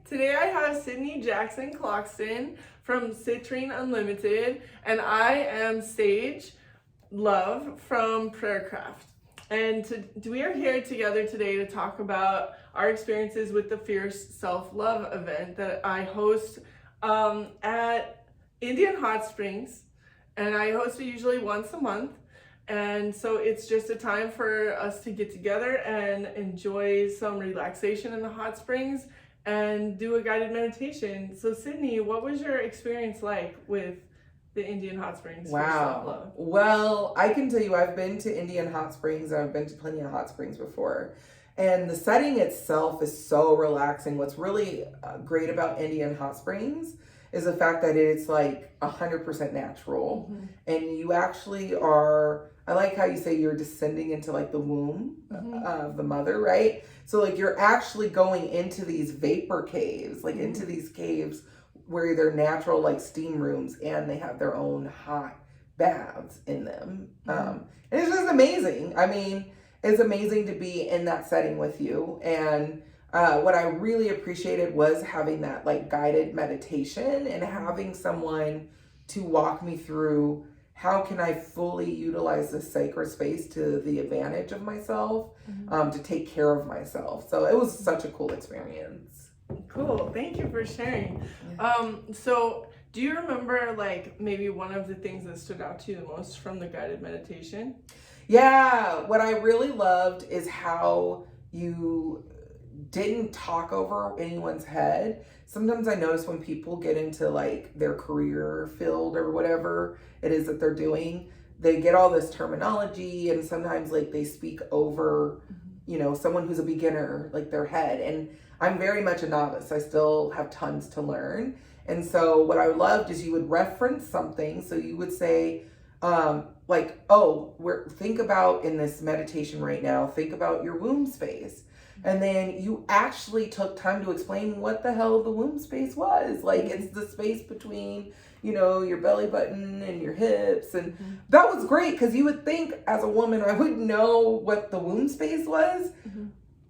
Today I have Sydney Jackson Clockston from Citrine Unlimited, and I am Sage Love from PrayerCraft. And we are here together today to talk about our experiences with the Fierce Self-Love event that I host at Indian Hot Springs, and I host it usually once a month. And so it's just a time for us to get together and enjoy some relaxation in the hot springs and do a guided meditation. So Sydney, what was your experience like with the Indian Hot Springs? Wow. Well, I can tell you I've been to Indian Hot Springs and I've been to plenty of hot springs before. And the setting itself is so relaxing. What's really great about Indian Hot Springs is the fact that it's like 100% natural. Mm-hmm. And you actually are, I like how you say you're descending into like the womb of the mother, right? So like you're actually going into these vapor caves, like into these caves where they're natural like steam rooms and they have their own hot baths in them. And it's just amazing. I mean, it's amazing to be in that setting with you. And what I really appreciated was having that like guided meditation and having someone to walk me through how can I fully utilize this sacred space to the advantage of myself, to take care of myself. So it was such a cool experience. Cool. Thank you for sharing. So do you remember like maybe one of the things that stood out to you the most from the guided meditation? Yeah. What I really loved is how you didn't talk over anyone's head. Sometimes I notice when people get into like their career field or whatever it is that they're doing, they get all this terminology and sometimes like they speak over, you know, someone who's a beginner, like their head. And I'm very much a novice. I still have tons to learn. And so what I loved is you would reference something. So you would say, think about in this meditation right now, think about your womb space. And then you actually took time to explain what the hell the womb space was. Like it's the space between, you know, your belly button and your hips. And that was great because you would think as a woman, I would know what the womb space was.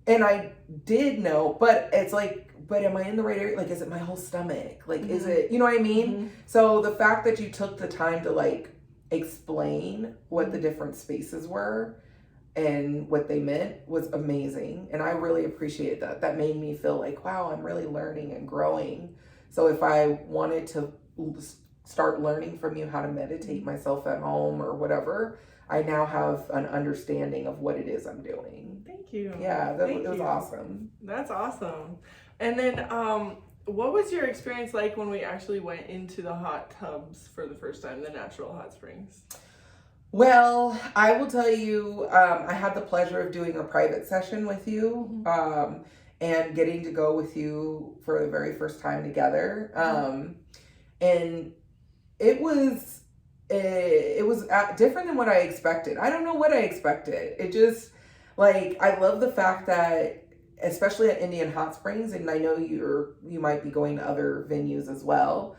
And I did know, but it's like, but am I in the right area? Like, is it my whole stomach? Like, is it, you know what I mean? So the fact that you took the time to like explain what the different spaces were and what they meant was amazing. And I really appreciate that. That made me feel like, wow, I'm really learning and growing. So if I wanted to start learning from you how to meditate myself at home or whatever, I now have an understanding of what it is I'm doing. Thank you. Yeah, it was awesome. That's awesome. And then what was your experience like when we actually went into the hot tubs for the first time, the natural hot springs? Well, I will tell you, I had the pleasure of doing a private session with you and getting to go with you for the very first time together. And it was different than what I expected. I don't know what I expected. It just, like, I love the fact that, especially at Indian Hot Springs, and I know you might be going to other venues as well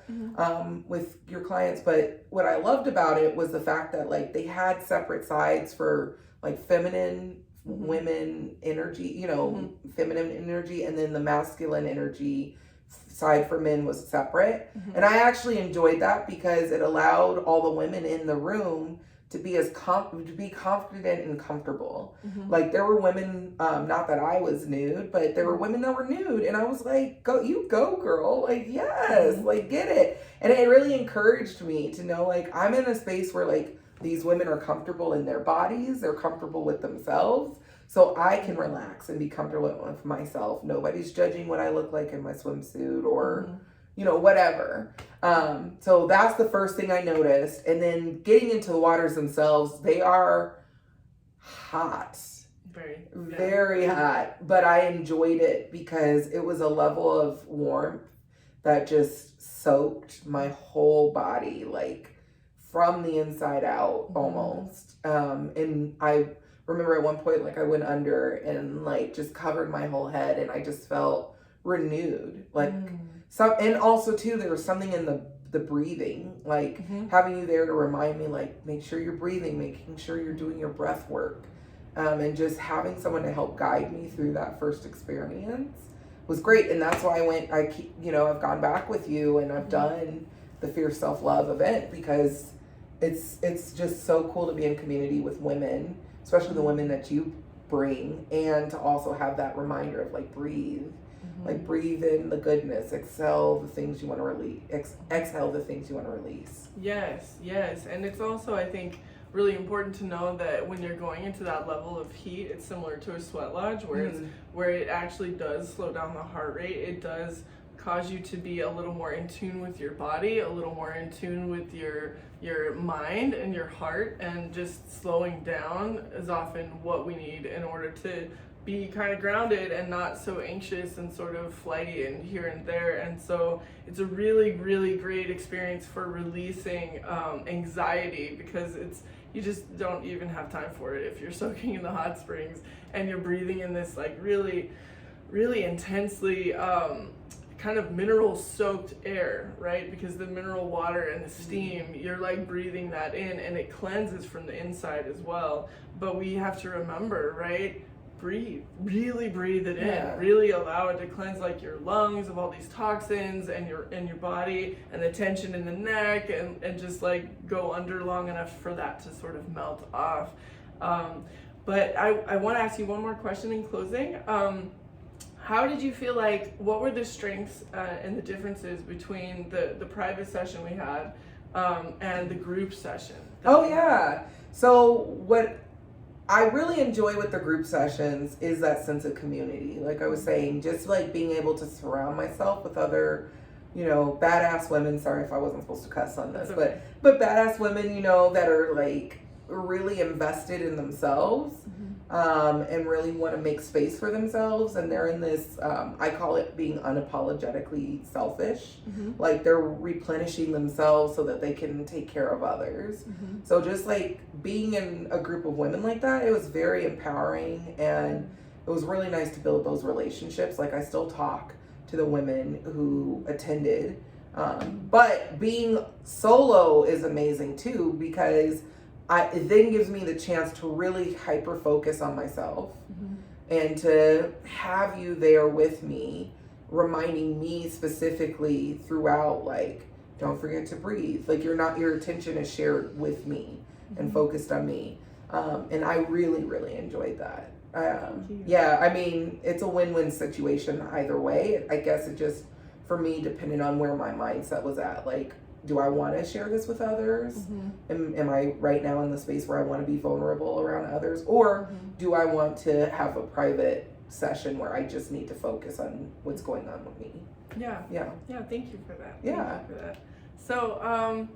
with your clients, but what I loved about it was the fact that like they had separate sides for like feminine women energy, you know, feminine energy, and then the masculine energy side for men was separate. And I actually enjoyed that because it allowed all the women in the room to be confident and comfortable. Like there were women, not that I was nude, but there were women that were nude, and I was like, go girl, like yes, like get it. And it really encouraged me to know like I'm in a space where like these women are comfortable in their bodies, they're comfortable with themselves, so I can relax and be comfortable with myself. Nobody's judging what I look like in my swimsuit or you know, whatever. So that's the first thing I noticed. And then getting into the waters themselves, they are hot. Very hot. But I enjoyed it because it was a level of warmth that just soaked my whole body, like from the inside out almost. And I remember at one point, like I went under and like just covered my whole head and I just felt renewed. Like and also too, there was something in the breathing, like having you there to remind me, like, make sure you're breathing, making sure you're doing your breath work. And just having someone to help guide me through that first experience was great. And that's why I've gone back with you, and I've done the Fierce Self-Love event, because it's just so cool to be in community with women, especially the women that you bring, and to also have that reminder of like breathe. Like breathe in the goodness, exhale the things you want to release, exhale the things you want to release. Yes, and it's also, I think, really important to know that when you're going into that level of heat, it's similar to a sweat lodge, where it actually does slow down the heart rate. It does cause you to be a little more in tune with your body, a little more in tune with your mind and your heart, and just slowing down is often what we need in order to be kind of grounded and not so anxious and sort of flighty and here and there. And so it's a really, really great experience for releasing anxiety, because you just don't even have time for it if you're soaking in the hot springs and you're breathing in this like really, really intensely kind of mineral soaked air, right? Because the mineral water and the steam, you're like breathing that in, and it cleanses from the inside as well. But we have to remember, right? Really breathe it in, really allow it to cleanse like your lungs of all these toxins, and your body, and the tension in the neck, and just like go under long enough for that to sort of melt off. But I want to ask you one more question in closing. How did you feel like, what were the strengths and the differences between the private session we had and the group session? So what I really enjoy with the group sessions is that sense of community. Like I was saying, just like being able to surround myself with other, badass women. Sorry if I wasn't supposed to cuss on this, okay. but badass women, that are like really invested in themselves, and really want to make space for themselves. And they're in this, I call it being unapologetically selfish. Like they're replenishing themselves so that they can take care of others. So just like being in a group of women like that, it was very empowering, and it was really nice to build those relationships. Like I still talk to the women who attended, but being solo is amazing too, because it then gives me the chance to really hyper focus on myself, and to have you there with me, reminding me specifically throughout, like, don't forget to breathe. Like your attention is shared with me and focused on me. And I really, really enjoyed that. I mean, it's a win-win situation either way. I guess it just, for me, depended on where my mindset was at. Like, do I want to share this with others? Am I right now in the space where I want to be vulnerable around others? Or do I want to have a private session where I just need to focus on what's going on with me? Yeah, thank you for that. Thank you for that. So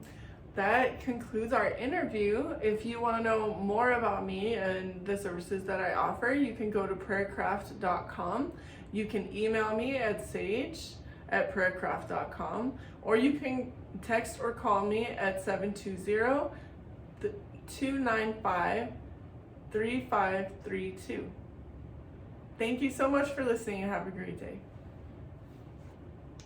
that concludes our interview. If you want to know more about me and the services that I offer, you can go to PrayerCraft.com. You can email me at sage@PrayerCraft.com, or you can text or call me at 720-295-3532. Thank you so much for listening, and have a great day.